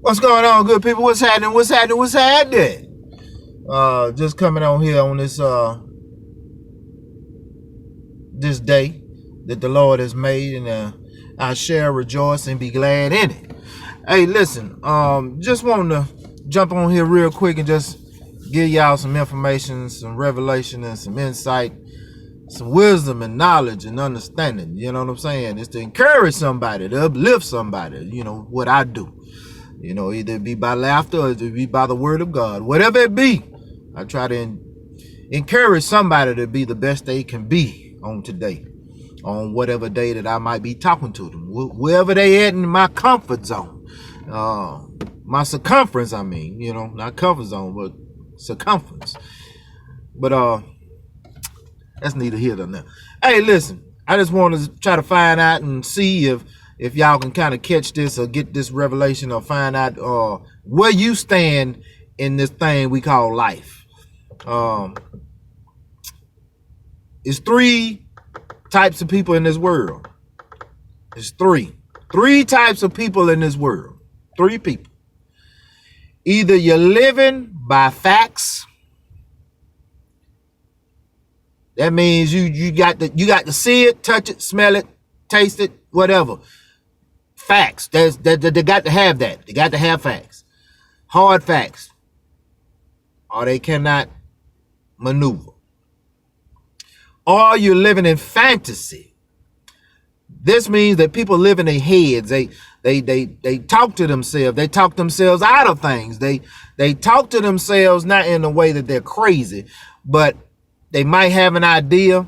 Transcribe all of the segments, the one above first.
What's going on, good people? What's happening? What's happening? What's happening? Just coming on here on this this day that the Lord has made, and I shall rejoice and be glad in it. Hey, listen, just wanting to jump on here real quick and just give y'all some information, some revelation, and some insight, some wisdom and knowledge and understanding. You know what I'm saying? It's to encourage somebody, to uplift somebody. You know what I do. You know, either it be by laughter or it be by the word of God. Whatever it be, I try to encourage somebody to be the best they can be on today, on whatever day that I might be talking to them, wherever they at in my comfort zone, my circumference. I mean, you know, not comfort zone, but circumference. But that's neither here nor there. Hey, listen, I just want to try to find out and see if y'all can kind of catch this or get this revelation or find out where you stand in this thing we call life. It's three types of people in this world. It's three types of people in this world. Three people. Either you're living by facts. That means you got to see it, touch it, smell it, taste it, whatever. Facts. They got to have that. They got to have facts. Hard facts. Or they cannot maneuver. Or you're living in fantasy. This means that people live in their heads. They talk to themselves. They talk themselves out of things. They talk to themselves not in a way that they're crazy, but they might have an idea,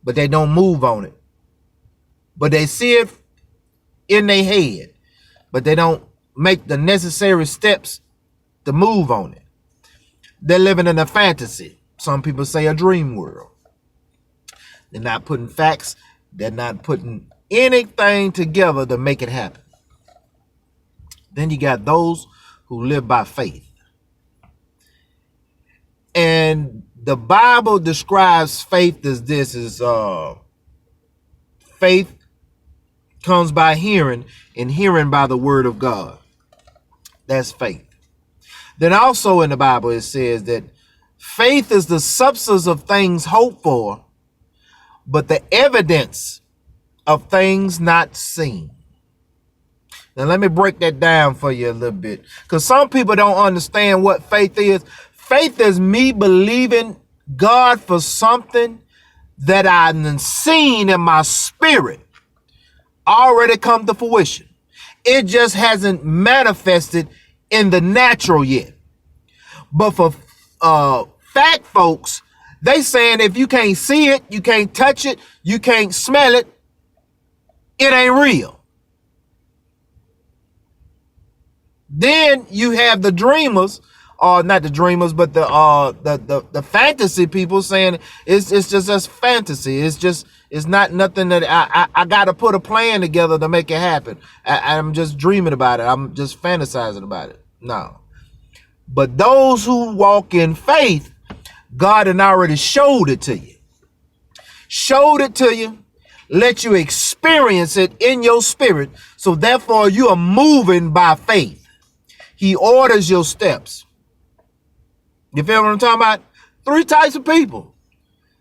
but they don't move on it. But they see it in their head, but they don't make the necessary steps to move on it. They're living in a fantasy. Some people say a dream world. They're not putting facts. They're not putting anything together to make it happen. Then you got those who live by faith. And the Bible describes faith as this: faith comes by hearing, and hearing by the word of God. That's faith. Then also in the Bible it says that faith is the substance of things hoped for, but the evidence of things not seen. Now let me break that down for you a little bit, because some people don't understand what faith is. Faith is me believing God for something that I've seen in my spirit already come to fruition. It just hasn't manifested in the natural yet. But for fact folks, they saying if you can't see it, you can't touch it, you can't smell it, it ain't real. Then you have the dreamers, or not the dreamers, but the fantasy people saying it's just fantasy. It's not nothing that I got to put a plan together to make it happen. I'm just dreaming about it. I'm just fantasizing about it. No. But those who walk in faith, God had already showed it to you. Showed it to you, let you experience it in your spirit. So therefore you are moving by faith. He orders your steps. You feel what I'm talking about? Three types of people.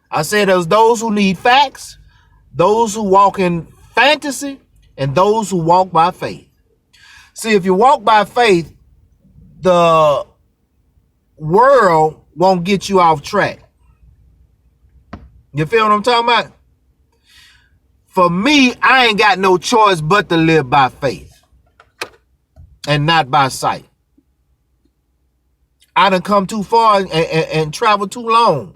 I said there's those who need facts, those who walk in fantasy, and those who walk by faith. See, if you walk by faith, the world won't get you off track. You feel what I'm talking about? For me, I ain't got no choice but to live by faith and not by sight. I done come too far and traveled too long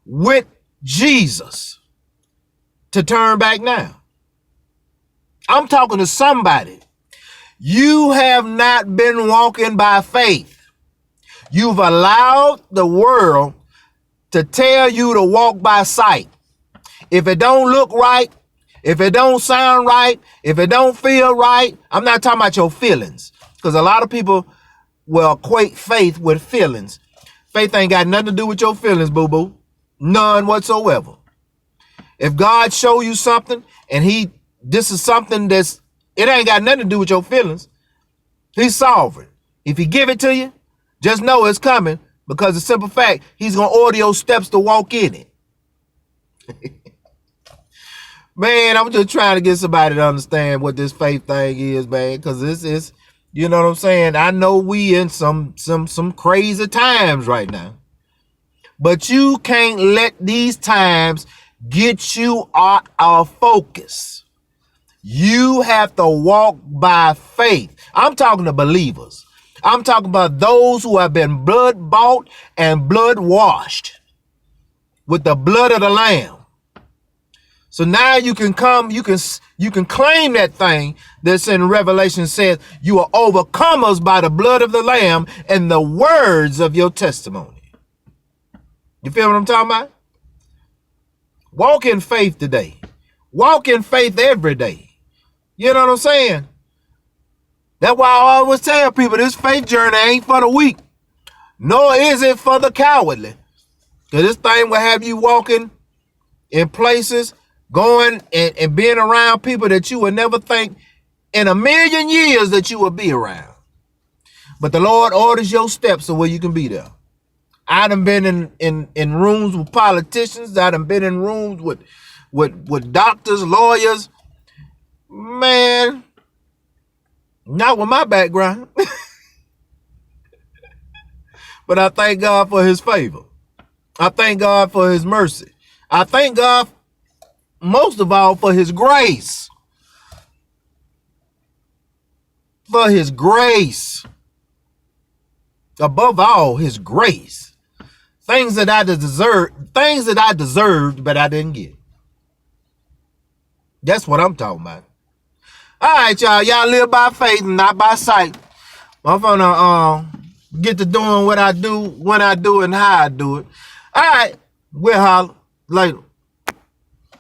with Jesus to turn back now. I'm talking to somebody. You have not been walking by faith. You've allowed the world to tell you to walk by sight. If it don't look right, if it don't sound right, if it don't feel right, I'm not talking about your feelings, because a lot of people will equate faith with feelings. Faith ain't got nothing to do with your feelings, boo-boo. None whatsoever. If God show you something and this is something it ain't got nothing to do with your feelings. He's sovereign. If he give it to you, just know it's coming, because the simple fact, he's going to order your steps to walk in it. Man, I'm just trying to get somebody to understand what this faith thing is, man, because this is, you know what I'm saying? I know we in some crazy times right now, but you can't let these times get you out of focus. You have to walk by faith. I'm talking to believers. I'm talking about those who have been blood bought and blood washed with the blood of the Lamb. So now you can come, you can claim that thing that's in Revelation says you are overcomers by the blood of the Lamb and the words of your testimony. You feel what I'm talking about? Walk in faith today. Walk in faith every day. You know what I'm saying? That's why I always tell people this faith journey ain't for the weak, nor is it for the cowardly. Because this thing will have you walking in places, going and being around people that you would never think in a million years that you would be around. But the Lord orders your steps so where you can be there. I done been in rooms with politicians. I done been in rooms with doctors, lawyers. Man, not with my background. But I thank God for his favor. I thank God for his mercy. I thank God most of all for his grace. For his grace. Above all, his grace. Things that I deserved, but I didn't get. That's what I'm talking about. All right, y'all. Y'all live by faith and not by sight. I'm gonna get to doing what I do, when I do it, and how I do it. All right. We'll holler later.